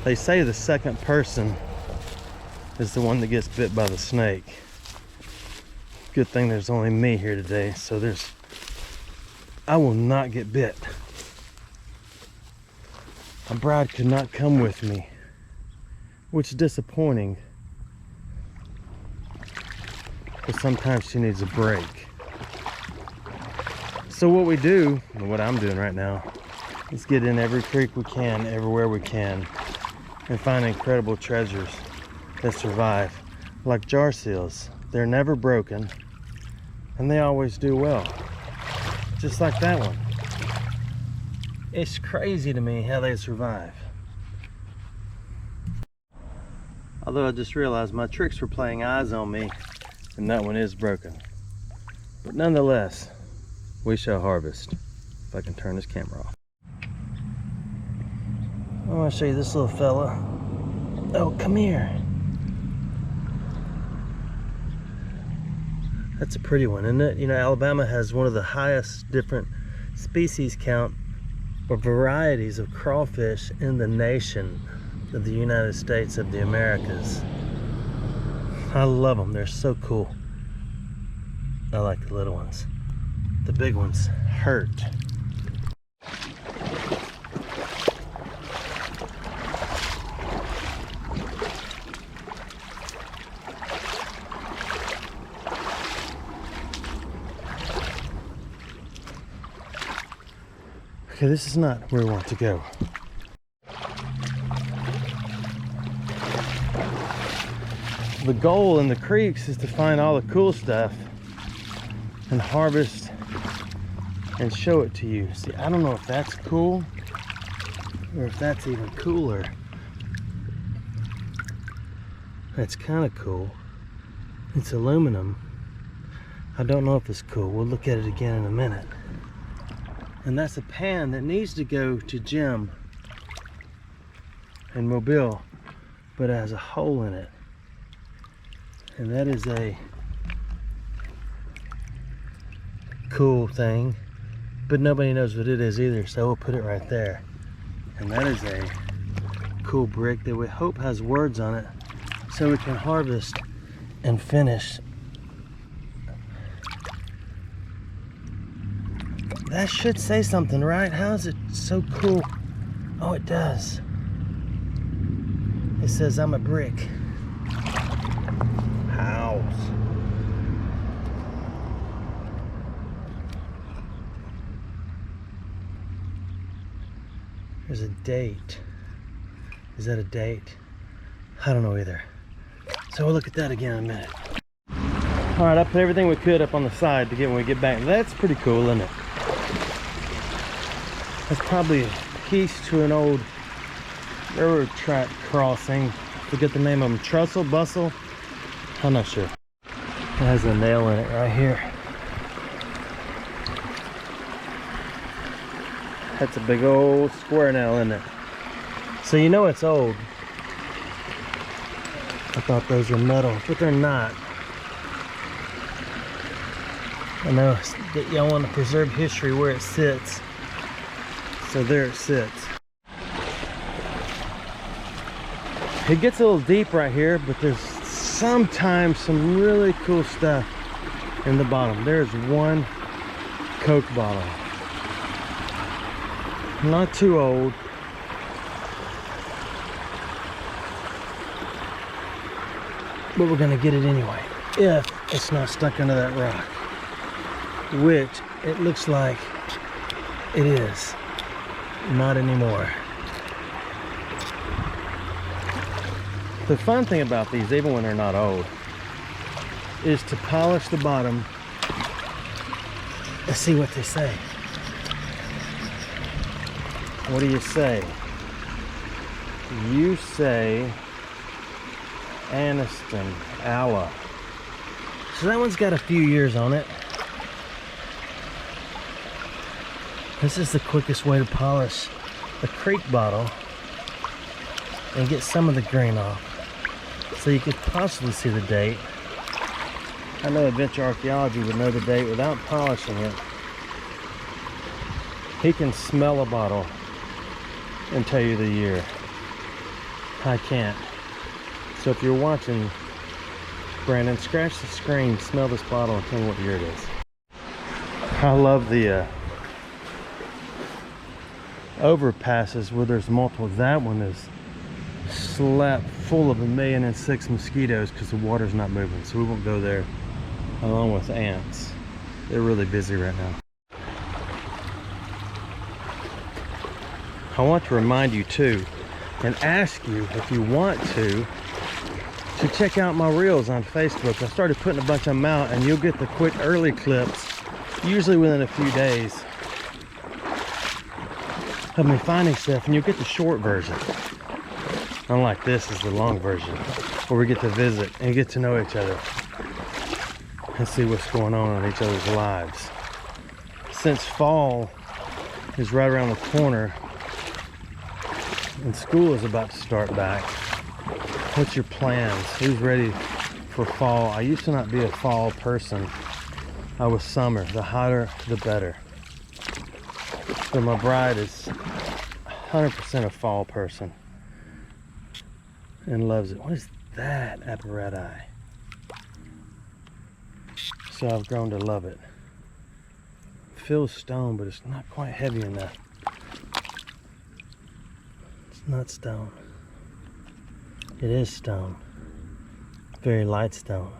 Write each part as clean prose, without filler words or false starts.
They say the second person is the one that gets bit by the snake. Good thing there's only me here today, so I will not get bit. My bride could not come with me, which is disappointing, but sometimes she needs a break. So what we do, and what I'm doing right now, is get in every creek we can, everywhere we can, and find incredible treasures that survive, like jar seals. They're never broken, and they always do well, just like that one. It's crazy to me how they survive. Although I just realized my tricks were playing eyes on me, and that one is broken. But nonetheless, we shall harvest. If I can turn this camera off. I want to show you this little fella. Oh, come here. That's a pretty one, isn't it? You know, Alabama has one of the highest different species count or varieties of crawfish in the nation of the United States of the Americas. I love them. They're so cool. I like the little ones. The big ones hurt. Okay, this is not where we want to go. The goal in the creeks is to find all the cool stuff and harvest and show it to you. See, I don't know if that's cool or if that's even cooler. That's kind of cool. It's aluminum. I don't know if it's cool. We'll look at it again in a minute. And that's a pan that needs to go to Jim in Mobile, but it has a hole in it. And that is a cool thing, but nobody knows what it is either, so we'll put it right there. And that is a cool brick that we hope has words on it so we can harvest and finish. That should say something, right? How is it so cool? Oh, it does. It says I'm a brick house. There's a date. Is that a date? I don't know either. So we'll look at that again in a minute. All right, I put everything we could up on the side to get when we get back. That's pretty cool, isn't it? That's probably a piece to an old railroad track crossing. Forget the name of them. Trestle, bustle? I'm not sure. It has a nail in it right here. That's a big old square nail, isn't it? So you know it's old. I thought those were metal, but they're not. I know that y'all want to preserve history where it sits. So there it sits. It gets a little deep right here, but there's sometimes some really cool stuff in the bottom. There's one Coke bottle. Not too old. But we're gonna get it anyway, if it's not stuck under that rock. Which it looks like it is. Not anymore. The fun thing about these, even when they're not old, is to polish the bottom and see what they say. What do you say? You say Aniston Alla. So that one's got a few years on it. This is the quickest way to polish a creek bottle and get some of the grain off, so you could possibly see the date. I know Adventure Archaeology would know the date without polishing it. He can smell a bottle and tell you the year. I can't. So if you're watching, Brandon, scratch the screen, smell this bottle, and tell me what year it is. I love the overpasses where there's multiple. That one is slapped full of 1,000,006 mosquitoes because the water's not moving, so we won't go there, along with ants. They're really busy right now. I want to remind you too, and ask you if you want to check out my reels on Facebook. I started putting a bunch of them out, and you'll get the quick early clips usually within a few days of me finding stuff, and you'll get the short version. Unlike this is the long version, where we get to visit and get to know each other and see what's going on in each other's lives. Since fall is right around the corner and school is about to start back, what's your plans? Who's ready for fall? I used to not be a fall person. I was summer. The hotter, the better. But my bride is 100% a fall person and loves it. What is that apparatus? So I've grown to love it. It feels stone, but it's not quite heavy enough. It's not stone. It is stone. Very light stone.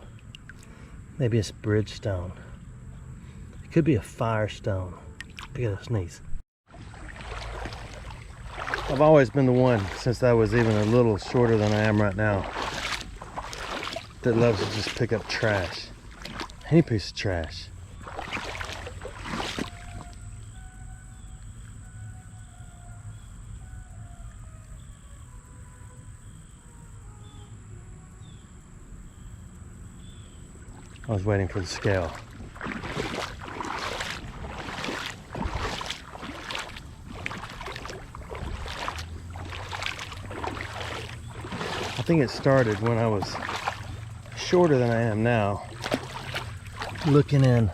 Maybe it's bridgestone. It could be a firestone. Look at that sneeze. I've always been the one, since I was even a little shorter than I am right now, that loves to just pick up trash. Any piece of trash. I was waiting for the scale. I think it started when I was shorter than I am now, looking in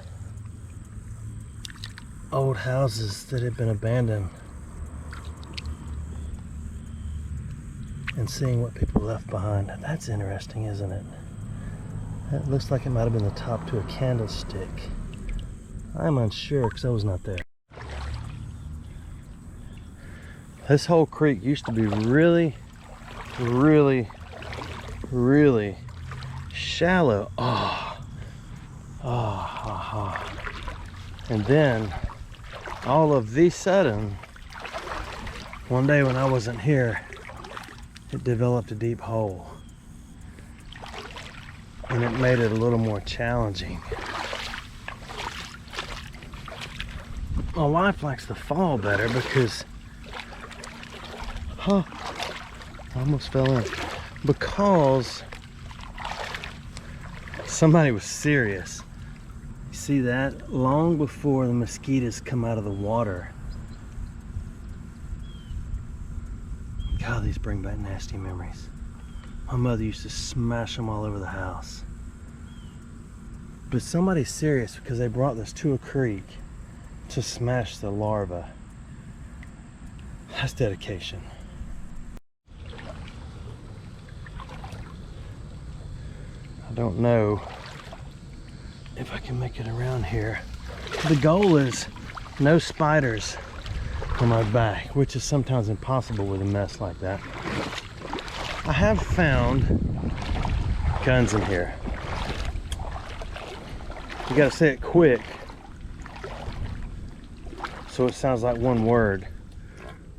old houses that had been abandoned and seeing what people left behind. That's interesting, isn't it? That looks like it might have been the top to a candlestick. I'm unsure because I was not there. This whole creek used to be really shallow. And then all of the sudden, one day when I wasn't here, it developed a deep hole, and it made it a little more challenging. My wife likes the fall better because I almost fell in, because somebody was serious. You see that? Long before the mosquitoes come out of the water. God, these bring back nasty memories. My mother used to smash them all over the house. But somebody's serious because they brought this to a creek to smash the larvae. That's dedication. I don't know if I can make it around here. The goal is no spiders on my back, which is sometimes impossible with a mess like that. I have found guns in here. You gotta say it quick so it sounds like one word.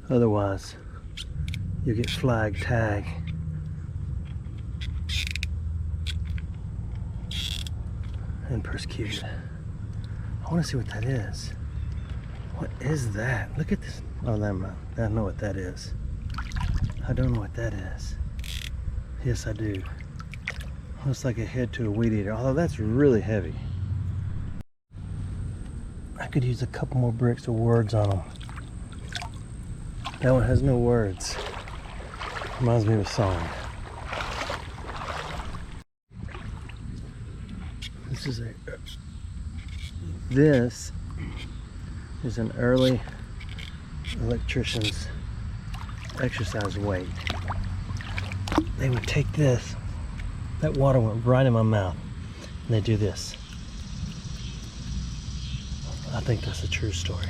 Otherwise, you get flag tag. And persecuted. I want to see what that is. What is that? Look at this. Oh, never mind. I know what that is. I don't know what that is. Yes, I do. Looks like a head to a weed eater, although that's really heavy. I could use a couple more bricks with words on them. That one has no words. Reminds me of a song. This is an early electrician's exercise weight. they would take this. That water went right in my mouth. And they do this. I think that's a true story.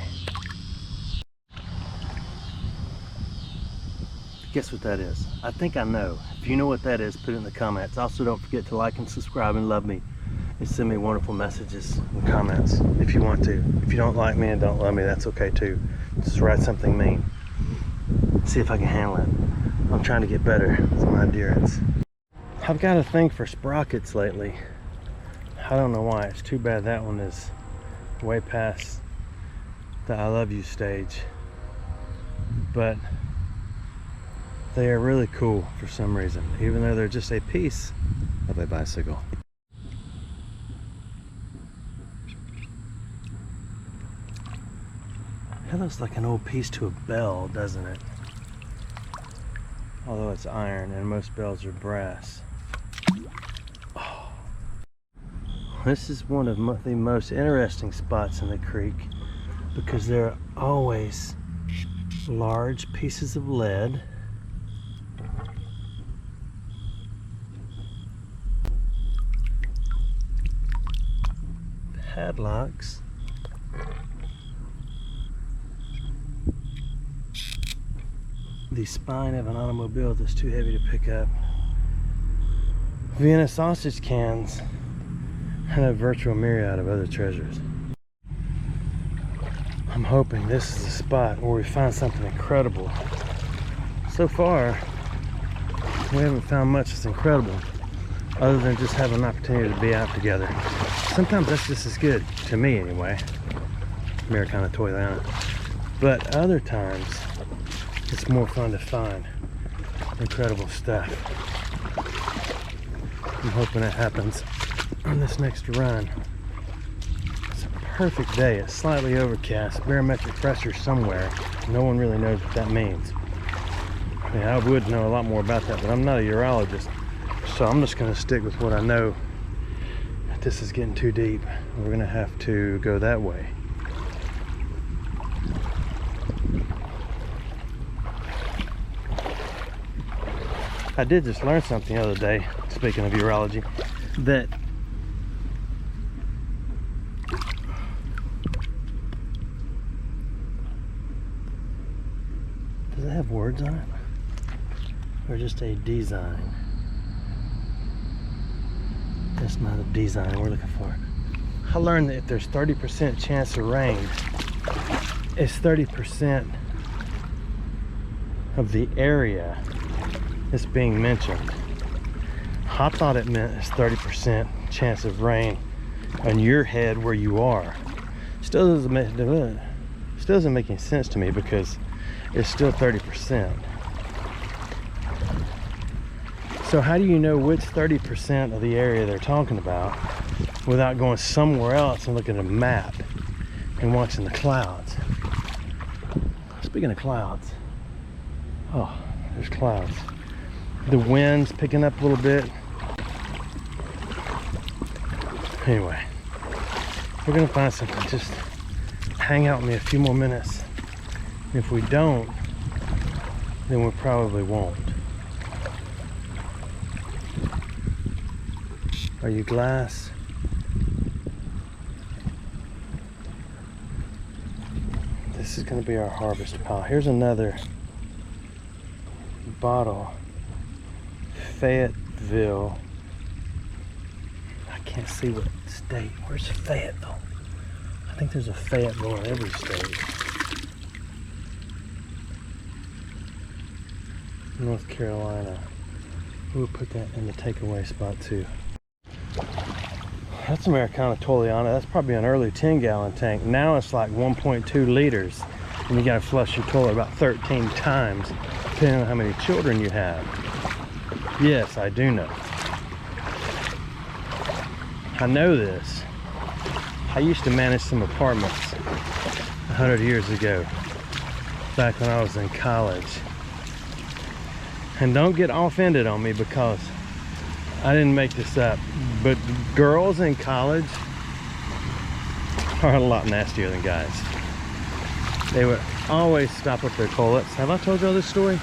Guess what that is? I think I know. If you know what that is, put it in the comments. Also, don't forget to like and subscribe and love me. And send me wonderful messages and comments if you want to. If you don't like me and don't love me, that's okay too. Just write something mean. See if I can handle it. I'm trying to get better with my endurance. I've got a thing for sprockets lately. I don't know why. It's too bad that one is way past the I love you stage. But they are really cool for some reason, even though they're just a piece of a bicycle. That looks like an old piece to a bell, doesn't it? Although it's iron and most bells are brass. Oh. This is one of the most interesting spots in the creek because there are always large pieces of lead, padlocks, the spine of an automobile that's too heavy to pick up, Vienna sausage cans, and a virtual myriad of other treasures. I'm hoping this is the spot where we find something incredible. So far, we haven't found much that's incredible other than just having an opportunity to be out together. Sometimes that's just as good, to me anyway. Americana Toyland. But other times, it's more fun to find incredible stuff. I'm hoping it happens on this next run. It's a perfect day. It's slightly overcast, barometric pressure somewhere. No one really knows what that means. I mean, I would know a lot more about that, but I'm not a urologist. So I'm just gonna stick with what I know. This is getting too deep. We're gonna have to go that way. I did just learn something the other day, speaking of urology, that does it have words on it? Or just a design? That's not a design we're looking for. I learned that if there's 30% chance of rain, it's 30% of the area that's being mentioned. I thought it meant it's 30% chance of rain on your head where you are. Still doesn't make any sense to me because it's still 30%. So how do you know which 30% of the area they're talking about without going somewhere else and looking at a map and watching the clouds? Speaking of clouds, oh, there's clouds. The wind's picking up a little bit. Anyway, we're gonna find something. Just hang out with me a few more minutes. If we don't, then we probably won't. Are you glass? This is going to be our harvest pile. Here's another bottle. Fayetteville. I can't see what state. Where's Fayetteville? I think there's a Fayetteville in every state. North Carolina. We'll put that in the takeaway spot too. That's Americana Toyland. That's probably an early 10-gallon tank. Now it's like 1.2 liters. And you gotta flush your toilet about 13 times, depending on how many children you have. Yes, I do know. I know this. I used to manage some apartments 100 years ago, back when I was in college. And don't get offended on me because I didn't make this up, but girls in college are a lot nastier than guys. They would always stop at their toilets. Have I told y'all this story?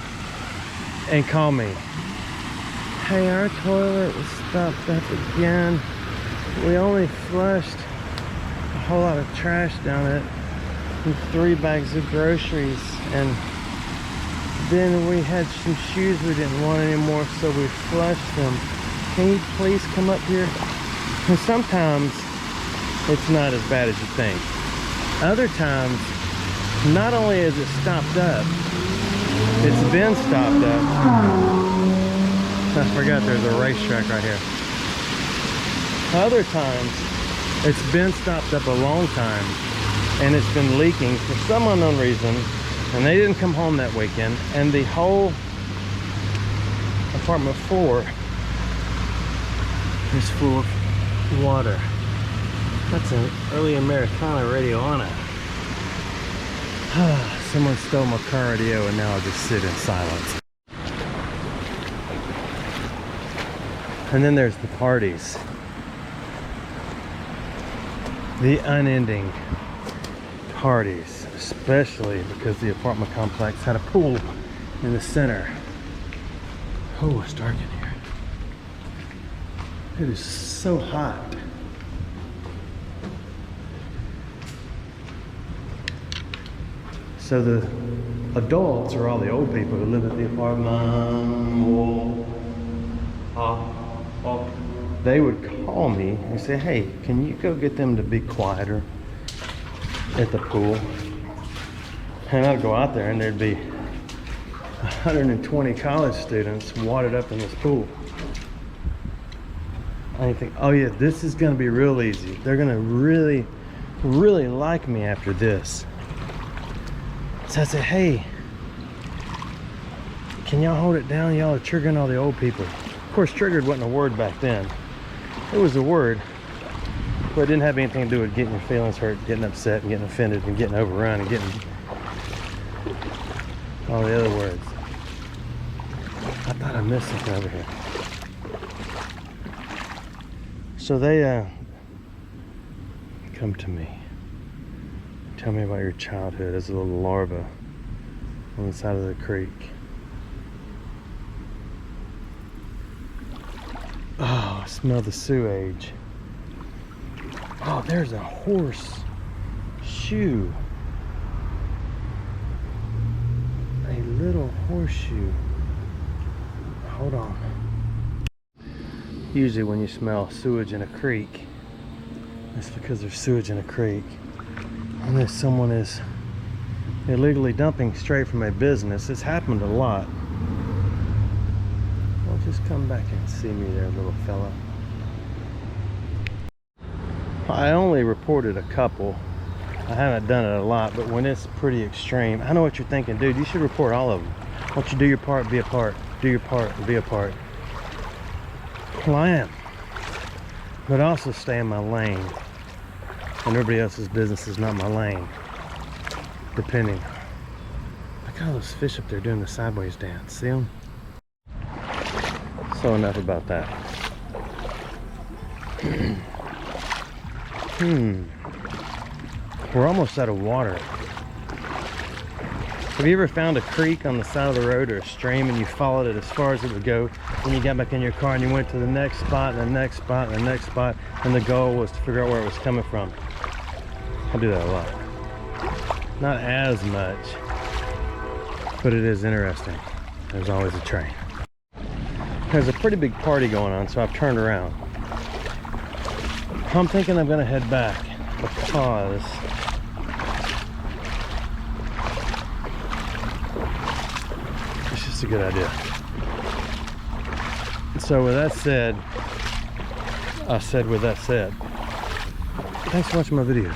And call me Hey, our toilet was stopped up again. We only flushed a whole lot of trash down it and 3 bags of groceries, and then we had some shoes we didn't want anymore, so we flushed them. Can you please come up here? And sometimes it's not as bad as you think. Other times, not only is it stopped up, it's been stopped up. I forgot there's a racetrack right here. Other times, it's been stopped up a long time and it's been leaking for some unknown reason, and they didn't come home that weekend, and the whole apartment floor is full of water. That's an early Americana radio on it. Someone stole my car radio and now I'll just sit in silence. And then there's the parties. The unending parties, especially because the apartment complex had a pool in the center. Oh, it's dark in here. It is so hot. So the adults are all the old people who live at the apartment. They would call me and say, hey, can you go get them to be quieter at the pool? And I'd go out there and there'd be 120 college students wadded up in this pool. I think, oh yeah, this is gonna be real easy. They're gonna really, really like me after this. So I said, hey, can y'all hold it down? Y'all are triggering all the old people. Of course, triggered wasn't a word back then. It was a word, but it didn't have anything to do with getting your feelings hurt, getting upset, and getting offended, and getting overrun, and getting all the other words. I thought I missed something over here. So they come to me. Tell me about your childhood as a little larva on the side of the creek. Oh, I smell the sewage. Oh, there's a horse shoe. A little horseshoe. Hold on. Usually when you smell sewage in a creek, it's because there's sewage in a creek. Unless someone is illegally dumping straight from a business. It's happened a lot. Well, just come back and see me there, little fella. I only reported a couple. I haven't done it a lot, but when it's pretty extreme, I know what you're thinking, dude, you should report all of them. Why don't you do your part, be a part. Do your part, be a part. Well, I am. But also stay in my lane. And everybody else's business is not my lane. Depending. Look at all those fish up there doing the sideways dance. See them? So enough about that. We're almost out of water. Have you ever found a creek on the side of the road or a stream and you followed it as far as it would go, and you got back in your car and you went to the next spot and the next spot and the next spot, and the goal was to figure out where it was coming from? I do that a lot. Not as much, but it is interesting. There's always a train. There's a pretty big party going on, so I've turned around. I'm thinking I'm gonna head back because it's just a good idea. So with that said, I said with that said, thanks for watching my videos.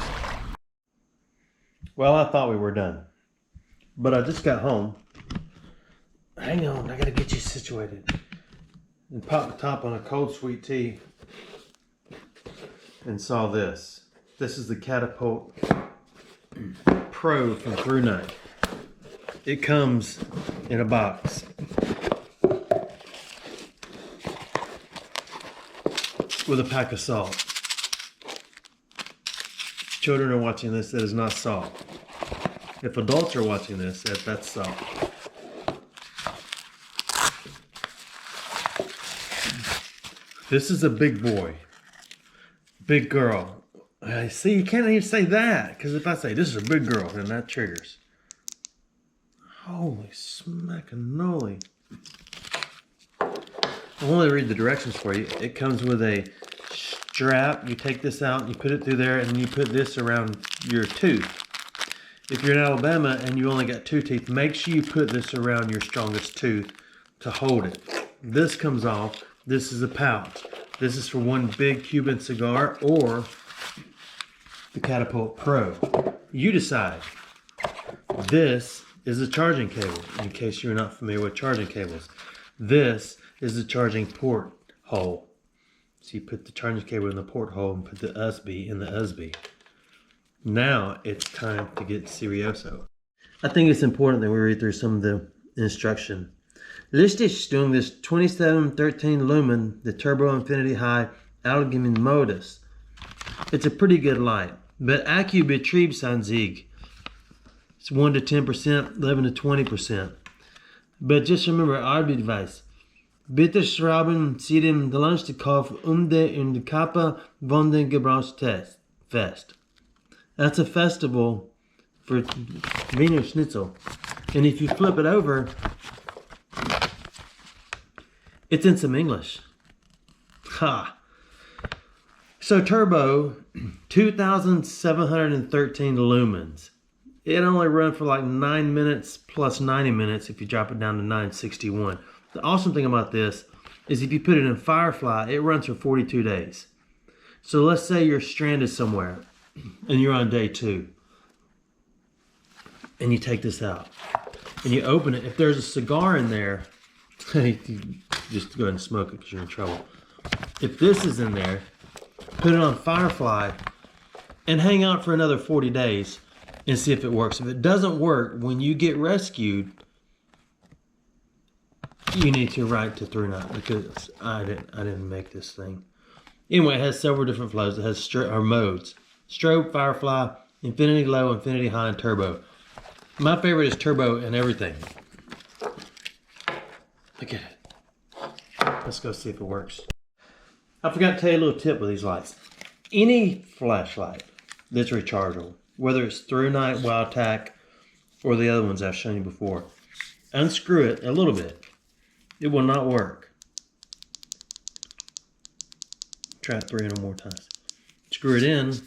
Well, I thought we were done, but I just got home. Hang on, I gotta get you situated. And popped the top on a cold sweet tea and saw this. This is the Catapult Pro from Thrunite. It comes in a box. With a pack of salt. Children are watching this, that is not salt. If adults are watching this, that's salt. This is a big boy. Big girl. See, you can't even say that, because if I say this is a big girl, then that triggers. Holy smackanoli. I want to read the directions for you. It comes with a strap. You take this out, you put it through there, and then you put this around your tooth. If you're in Alabama and you only got 2 teeth, make sure you put this around your strongest tooth to hold it. This comes off. This is a pouch. This is for one big Cuban cigar or the Catapult Pro. You decide. This is a charging cable, in case you're not familiar with charging cables. This is the charging port hole. So you put the charging cable in the port hole and put the USB in the USB. Now it's time to get serioso. I think it's important that we read through some of the instruction. Lichtstichtung des 2713 Lumen, the Turbo Infinity High Allgemein Modus. It's a pretty good light, but Akkubetriebsanzeige. It's 1 to 10%, 11 to 20%. But just remember, Arbeitweise. Bitte schreiben Sie dem Landstückkauf der in der Kappa von den Gebrauchstest fest. That's a festival for Wiener Schnitzel. And if you flip it over, it's in some English. Ha! So turbo, 2,713 lumens. It only runs for like 9 minutes plus 90 minutes if you drop it down to 961. The awesome thing about this is if you put it in Firefly, it runs for 42 days. So let's say you're stranded somewhere and you're on day 2. And you take this out and you open it. If there's a cigar in there, just go ahead and smoke it because you're in trouble. If this is in there, put it on Firefly and hang out for another 40 days and see if it works. If it doesn't work, when you get rescued, you need to write to Thrunite because I didn't make this thing. Anyway, it has several different flows. It has modes: strobe, Firefly, Infinity Low, Infinity High, and Turbo. My favorite is Turbo and everything. Look at it. Let's go see if it works. I forgot to tell you a little tip with these lights. Any flashlight that's rechargeable, whether it's Thrunite, Wildtac, or the other ones I've shown you before, unscrew it a little bit. It will not work. Try it 3 or more times. Screw it in,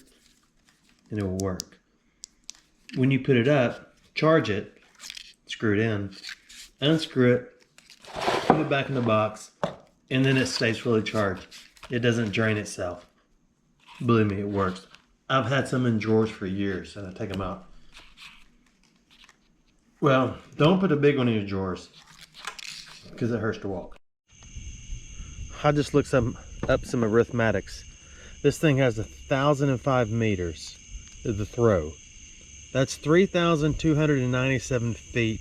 and it will work. When you put it up, charge it, screw it in, unscrew it, put it back in the box, and then it stays fully charged. It doesn't drain itself. Believe me, it works. I've had some in drawers for years, and I take them out. Well, don't put a big one in your drawers, because it hurts to walk. I just looked up some arithmetics. This thing has 1,005 meters of the throw. That's 3,297 feet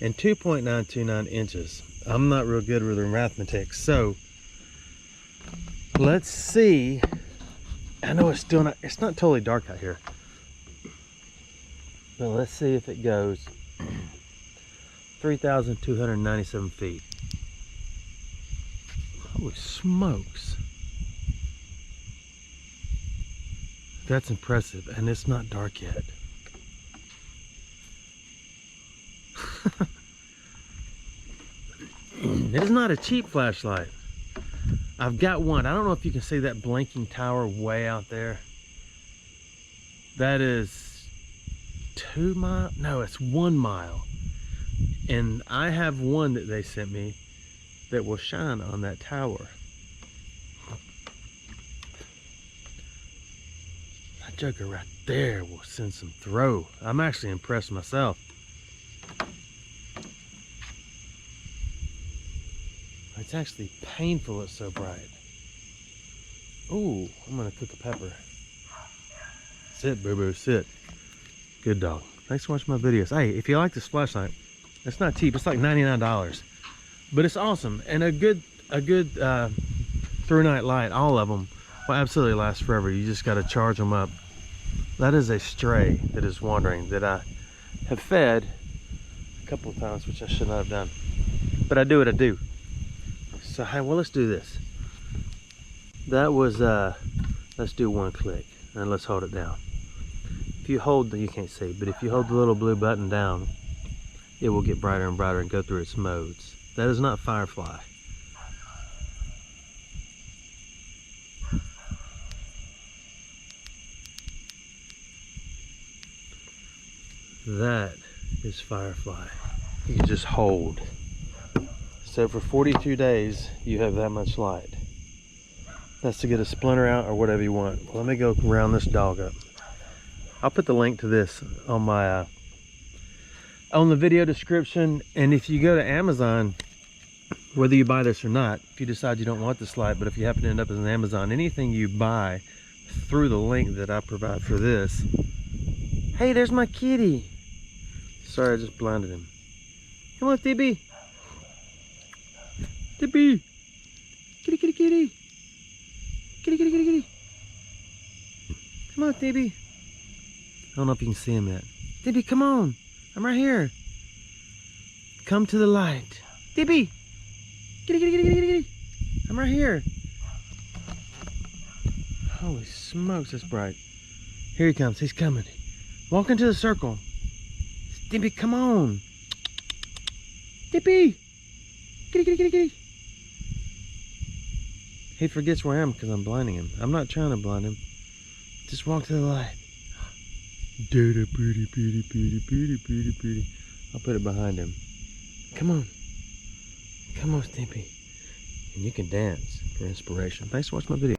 and 2.929 inches. I'm not real good with arithmetic, so let's see. I know it's not totally dark out here, but let's see if it goes 3,297 feet. Holy smokes. That's impressive, and it's not dark yet. It's not a cheap flashlight. I've got one. I don't know if you can see that blinking tower way out there. That is 2 miles. No, it's 1 mile. And I have one that they sent me that will shine on that tower. That joker right there will send some throw. I'm actually impressed myself. It's actually painful it's so bright. Ooh, I'm gonna cook a pepper. Sit, boo-boo, sit. Good dog. Thanks for watching my videos. Hey, if you like this flashlight, it's not cheap. It's like $99, but it's awesome. And a good Thrunite light, all of them, will absolutely last forever. You just got to charge them up. That is a stray that is wandering that I have fed a couple of times, which I should not have done. But I do what I do. So, hey, well, let's do this. That was, let's do one click and let's hold it down. If you hold, you can't see, but if you hold the little blue button down, it will get brighter and brighter and go through its modes. That is not Firefly. That is Firefly. You can just hold. So for 42 days, you have that much light. That's to get a splinter out or whatever you want. Well, let me go round this dog up. I'll put the link to this on my on the video description. And if you go to Amazon, whether you buy this or not, if you decide you don't want this light, but if you happen to end up as an Amazon, anything you buy through the link that I provide for this. Hey, there's my kitty. Sorry, I just blinded him. Come on, Tibby. Tibby. Kitty, kitty, kitty. Kitty, kitty, kitty, kitty. Come on, Tibby. I don't know if you can see him yet. Tibby, come on. I'm right here. Come to the light. Tibby. Kitty, kitty, kitty, kitty, kitty. I'm right here. Holy smokes, that's bright. Here he comes. He's coming. Walk into the circle. Tibby, come on. Tibby. Kitty, kitty, kitty, kitty. He forgets where I am because I'm blinding him. I'm not trying to blind him. Just walk to the light. Dada, pretty, pretty, pretty, pretty, pretty, pretty. I'll put it behind him. Come on. Come on, Stimpy. And you can dance for inspiration. Thanks for watching my video.